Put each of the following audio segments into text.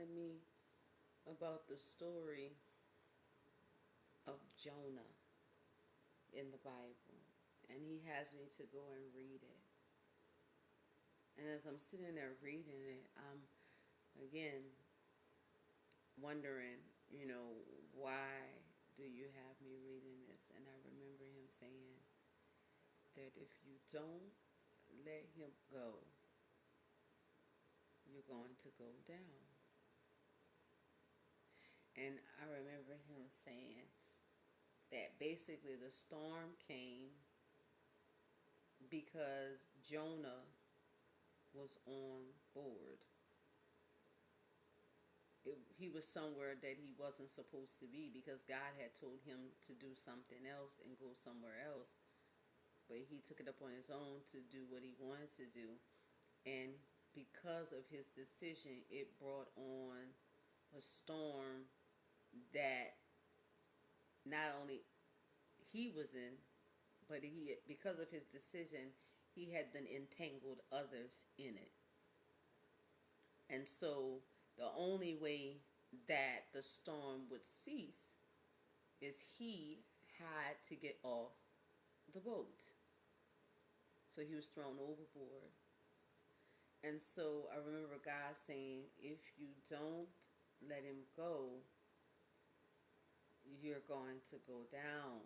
telling me about the story of Jonah in the Bible, and he has me to go and read it. And as I'm sitting there reading it, I'm again wondering, why do you have me reading this? And I remember him saying that if you don't let him go, you're going to go down. And I remember him saying that basically the storm came because Jonah was on board. He was somewhere that he wasn't supposed to be because God had told him to do something else and go somewhere else. But he took it up on his own to do what he wanted to do. And because of his decision, it brought on a storm that not only he was in, but because of his decision, he had then entangled others in it. And so the only way that the storm would cease is he had to get off the boat. So he was thrown overboard. And so I remember God saying, if you don't let him go, you're going to go down.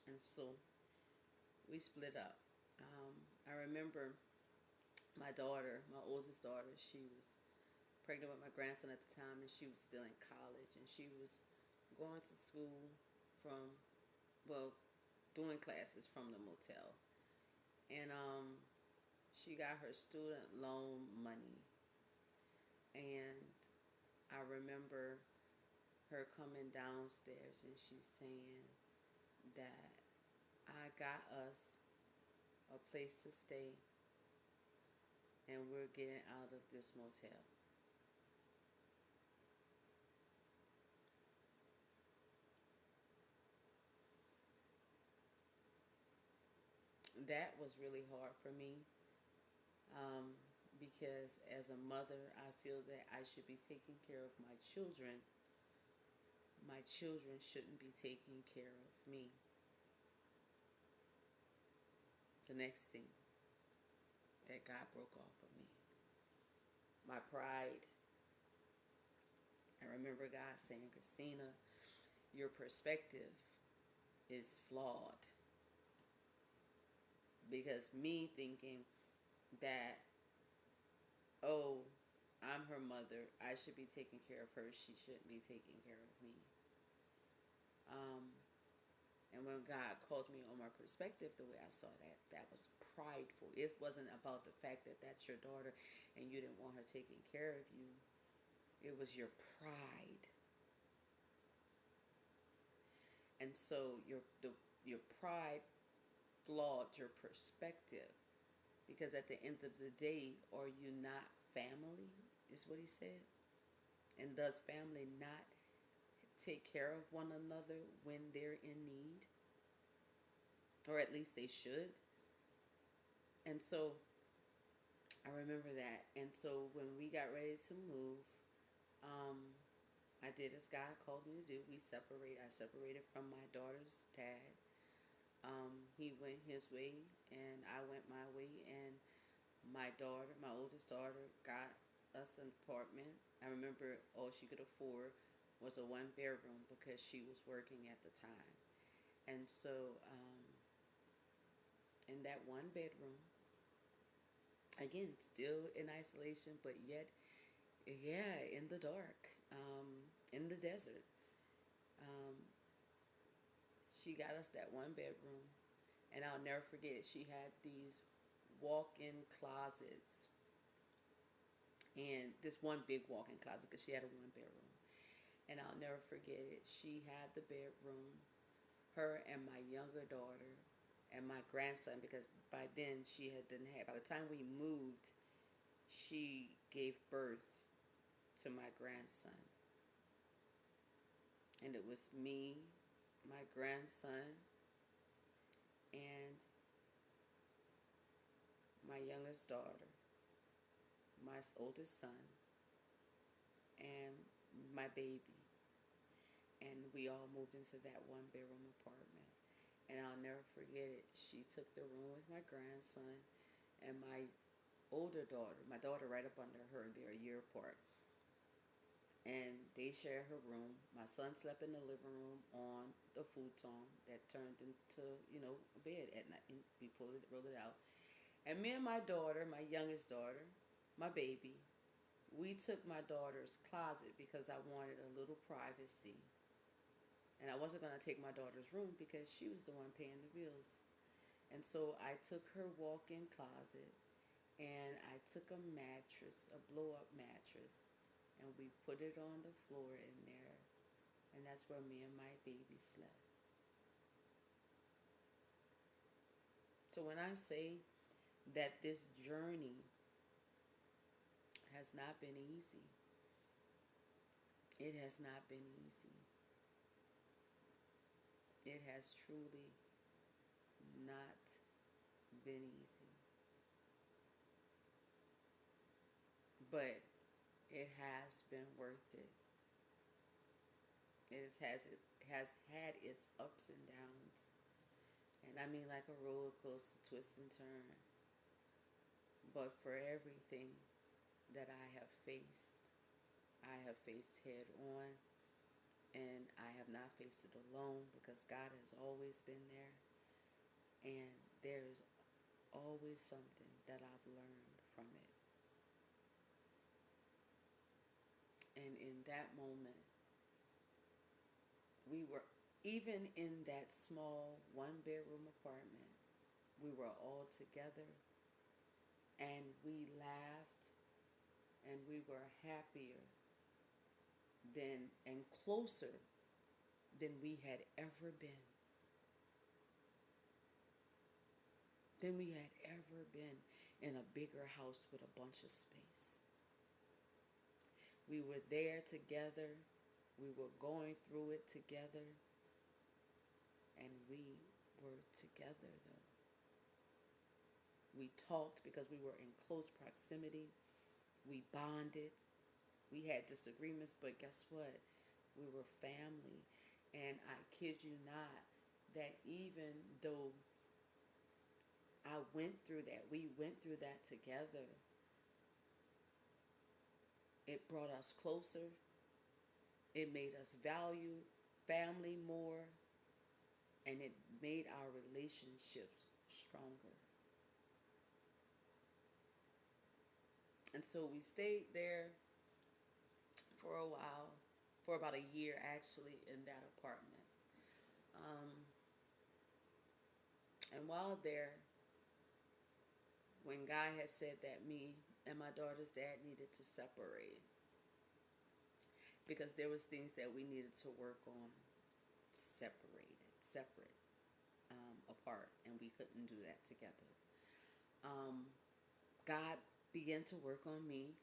And so we split up. I remember my daughter, my oldest daughter, she was pregnant with my grandson at the time, and she was still in college, and she was going to school from, well, doing classes from the motel. And she got her student loan money. And I remember her coming downstairs and she's saying that I got us a place to stay and we're getting out of this motel. That was really hard for me, um, because as a mother, I feel that I should be taking care of my children. My children shouldn't be taking care of me. The next thing that God broke off of me, my pride. I remember God saying, Christina, your perspective is flawed. Because me thinking that, oh, I'm her mother, I should be taking care of her, she shouldn't be taking care of me. Um, and when God called me on my perspective, the way I saw that, that was prideful. It wasn't about the fact that that's your daughter and you didn't want her taking care of you. It was your pride. And so your pride flawed your perspective, because at the end of the day, are you not family, is what he said? And does family not take care of one another when they're in need? Or at least they should. And so I remember that. And so when we got ready to move, um, I did as God called me to do. I separated from my daughter's dad. He went his way and I went my way, and my daughter, my oldest daughter, got us an apartment. I remember all she could afford was a 1 bedroom because she was working at the time. And so in that 1 bedroom, again, still in isolation, but yet, yeah, in the dark, in the desert. Um, she got us that 1 bedroom, and I'll never forget it. She had these walk-in closets, and this one big walk-in closet because she had a 1 bedroom. And I'll never forget it. She had the bedroom, her and my younger daughter and my grandson, because by then she had didn't have. By the time we moved, she gave birth to my grandson, and it was me, my grandson, and my youngest daughter, my oldest son, and my baby. And we all moved into that one bedroom apartment. And I'll never forget it. She took the room with my grandson and my older daughter, my daughter right up under her, they're a year apart. And they share her room. My son slept in the living room on the futon that turned into, a bed at night. And we rolled it out. And me and my daughter, my youngest daughter, my baby, we took my daughter's closet because I wanted a little privacy. And I wasn't going to take my daughter's room because she was the one paying the bills. And so I took her walk-in closet and I took a mattress, a blow-up mattress, and we put it on the floor in there. And that's where me and my baby slept. So when I say that this journey has not been easy, it has not been easy. It has truly not been easy. But it has been worth it. It has had its ups and downs. And I mean like a roller coaster twist and turn. But for everything that I have faced head on, and I have not faced it alone because God has always been there. And there is always something that I've learned from it. And in that moment, we were, even in that small one bedroom apartment, we were all together and we laughed and we were happier than and closer than we had ever been. Than we had ever been in a bigger house with a bunch of space. We were there together. We were going through it together. And we were together though. We talked because we were in close proximity. We bonded. We had disagreements, but guess what? We were family. And I kid you not, that even though I went through that, we went through that together, it brought us closer. It made us value family more. And it made our relationships stronger. And so we stayed there for a while, for about a year actually, in that apartment. Um, and while there, when God had said that me and my daughter's dad needed to separate because there was things that we needed to work on, separate, apart, and we couldn't do that together. Um, God began to work on me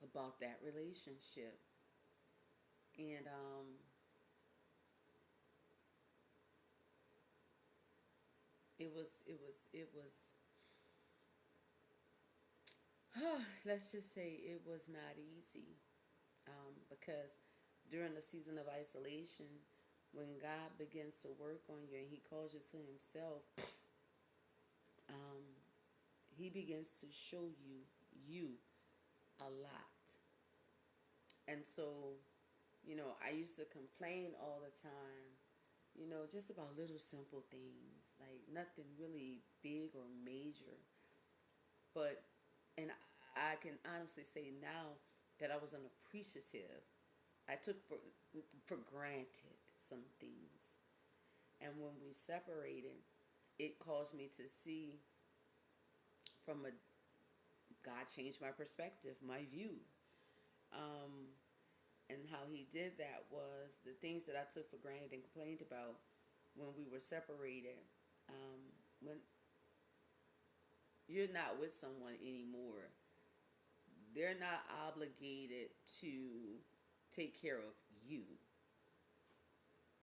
about that relationship, and it was let's just say it was not easy, because during the season of isolation, when God begins to work on you and He calls you to Himself, um, He begins to show you a lot. And so, I used to complain all the time, just about little simple things, like nothing really big or major. But, and I can honestly say now that I was unappreciative. I took for granted some things. And when we separated, it caused me to see from a, God changed my perspective, my view. Um, and how He did that was the things that I took for granted and complained about when we were separated. When you're not with someone anymore, they're not obligated to take care of you.